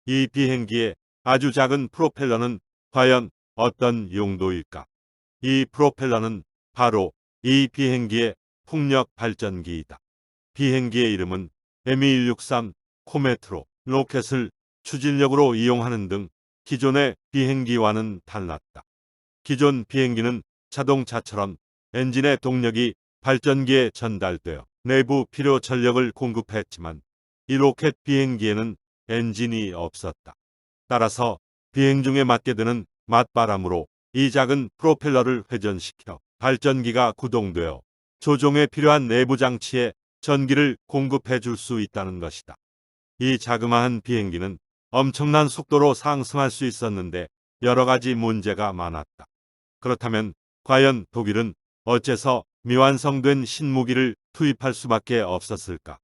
이 비행기의 아주 작은 프로펠러는 과연 어떤 용도일까? 이 프로펠러는 바로 이 비행기의 풍력 발전기이다. 비행기의 이름은 M2163 코메트로 로켓을 추진력으로 이용하는 등 기존의 비행기와는 달랐다. 기존 비행기는 자동차처럼 엔진의 동력이 발전기에 전달되어 내부 필요 전력을 공급했지만 이 로켓 비행기에는 엔진이 없었다. 따라서 비행 중에 맞게 되는 맞바람으로 이 작은 프로펠러를 회전시켜 발전기가 구동되어 조종에 필요한 내부 장치에 전기를 공급해 줄 수 있다는 것이다. 이 자그마한 비행기는 엄청난 속도로 상승할 수 있었는데 여러 가지 문제가 많았다. 그렇다면 과연 독일은 어째서 미완성된 신무기를 투입할 수밖에 없었을까?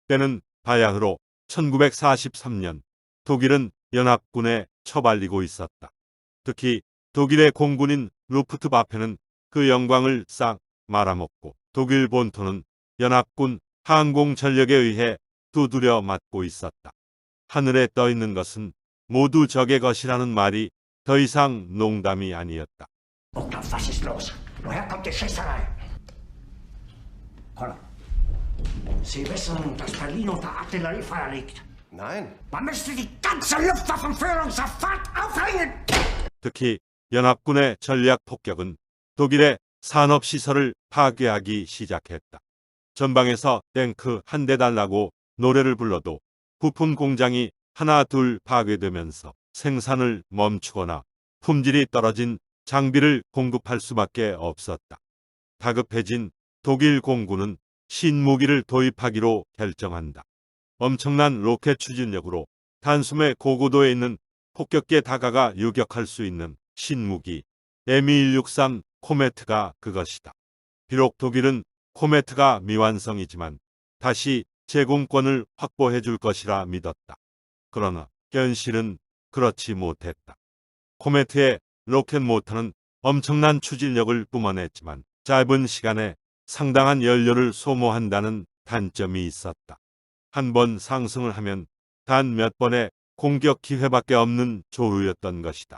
때는 바야흐로 1943년 독일은 연합군에 처발리고 있었다. 특히 독일의 공군인 루프트와페는 그 영광을 싹 말아먹고 독일 본토는 연합군 항공전력에 의해 두드려 맞고 있었다. 하늘에 떠 있는 것은 모두 적의 것이라는 말이 더 이상 농담이 아니었다. Bogdan, was ist los? Woher kommt die Schießerei? Koller, Sie wissen, dass Berlin unter Artilleriefeuer liegt. Nein. Man müsste die ganze Luftwaffenführung sofort aufhängen! 특히 연합군의 전략 폭격은 독일의 산업시설을 파괴하기 시작했다. 전방에서 탱크 한 대 달라고 노래를 불러도 부품 공장이 하나 둘 파괴되면서 생산을 멈추거나 품질이 떨어진 장비를 공급할 수밖에 없었다. 다급해진 독일 공군은 신무기를 도입하기로 결정한다. 엄청난 로켓 추진력으로 단숨에 고고도에 있는 폭격기에 다가가 유격할 수 있는 신무기 M2163 코메트가 그것이다. 비록 독일은 코메트가 미완성이지만 다시 제공권을 확보해 줄 것이라 믿었다. 그러나 현실은 그렇지 못했다. 코메트의 로켓 모터는 엄청난 추진력을 뿜어냈지만 짧은 시간에 상당한 연료를 소모한다는 단점이 있었다. 한 번 상승을 하면 단 몇 번의 공격 기회밖에 없는 조류였던 것이다.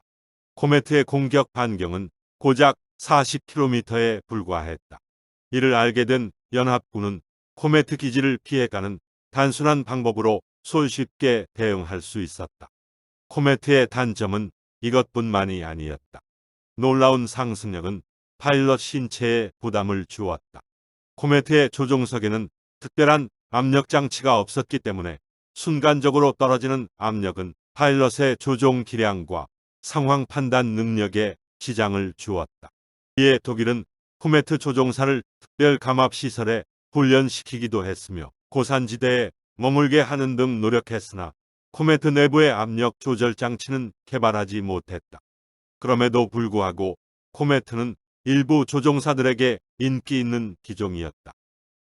코메트의 공격 반경은 고작 40km에 불과했다. 이를 알게 된 연합군은 코메트 기지를 피해가는 단순한 방법으로 손쉽게 대응할 수 있었다. 코메트의 단점은 이것뿐만이 아니었다. 놀라운 상승력은 파일럿 신체에 부담을 주었다. 코메트의 조종석에는 특별한 압력 장치가 없었기 때문에 순간적으로 떨어지는 압력은 파일럿의 조종 기량과 상황 판단 능력에 지장을 주었다. 이에 독일은 코메트 조종사를 특별 감압 시설에 훈련시키기도 했으며 고산지대에 머물게 하는 등 노력했으나 코메트 내부의 압력 조절 장치는 개발하지 못했다. 그럼에도 불구하고 코메트는 일부 조종사들에게 인기 있는 기종이었다.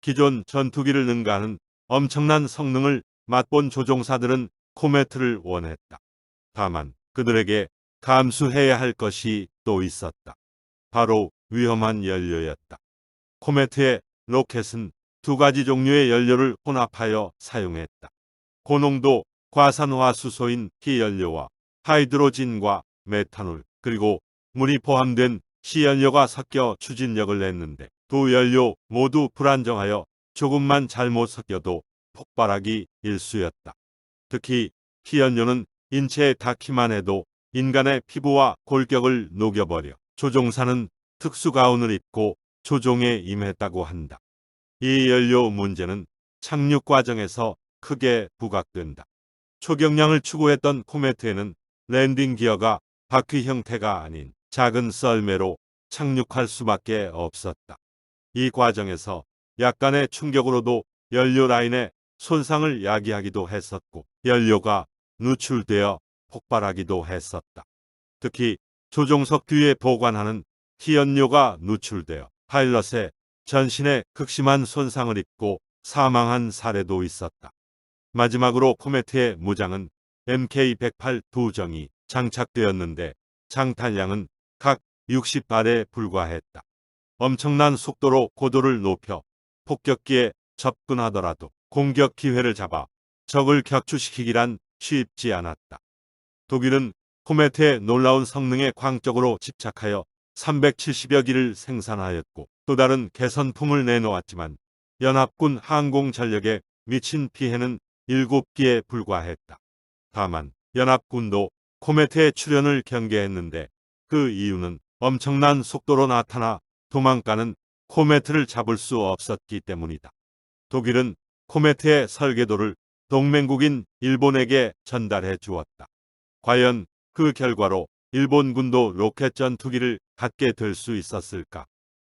기존 전투기를 능가하는 엄청난 성능을 맛본 조종사들은 코메트를 원했다. 다만 그들에게 감수해야 할 것이 또 있었다. 바로 위험한 연료였다. 코메트의 로켓은 두 가지 종류의 연료를 혼합하여 사용했다. 고농도 과산화수소인 T연료와 하이드로진과 메탄올 그리고 물이 포함된 C연료가 섞여 추진력을 냈는데 두 연료 모두 불안정하여 조금만 잘못 섞여도 폭발하기 일쑤였다. 특히 T연료는 인체에 닿기만 해도 인간의 피부와 골격을 녹여버려 조종사는 특수가운을 입고 조종에 임했다고 한다. 이 연료 문제는 착륙 과정에서 크게 부각된다. 초경량을 추구했던 코메트에는 랜딩 기어가 바퀴 형태가 아닌 작은 썰매로 착륙할 수밖에 없었다. 이 과정에서 약간의 충격으로도 연료 라인에 손상을 야기하기도 했었고 연료가 누출되어 폭발하기도 했었다. 특히 조종석 뒤에 보관하는 T연료가 누출되어 파일럿의 전신에 극심한 손상을 입고 사망한 사례도 있었다. 마지막으로 코메트의 무장은 Mk108 두 정이 장착되었는데 장탄량은 각 60발에 불과했다. 엄청난 속도로 고도를 높여 폭격기에 접근하더라도 공격 기회를 잡아 적을 격추시키기란 쉽지 않았다. 독일은 코메트의 놀라운 성능에 광적으로 집착하여 370여 기를 생산하였고 또 다른 개선품을 내놓았지만 연합군 항공전력에 미친 피해는 7기에 불과했다. 다만 연합군도 코메트의 출현을 경계했는데 그 이유는 엄청난 속도로 나타나 도망가는 코메트를 잡을 수 없었기 때문이다. 독일은 코메트의 설계도를 동맹국인 일본에게 전달해 주었다. 과연 그 결과로 일본군도 로켓 전투기를 갖게 될 수 있었을까?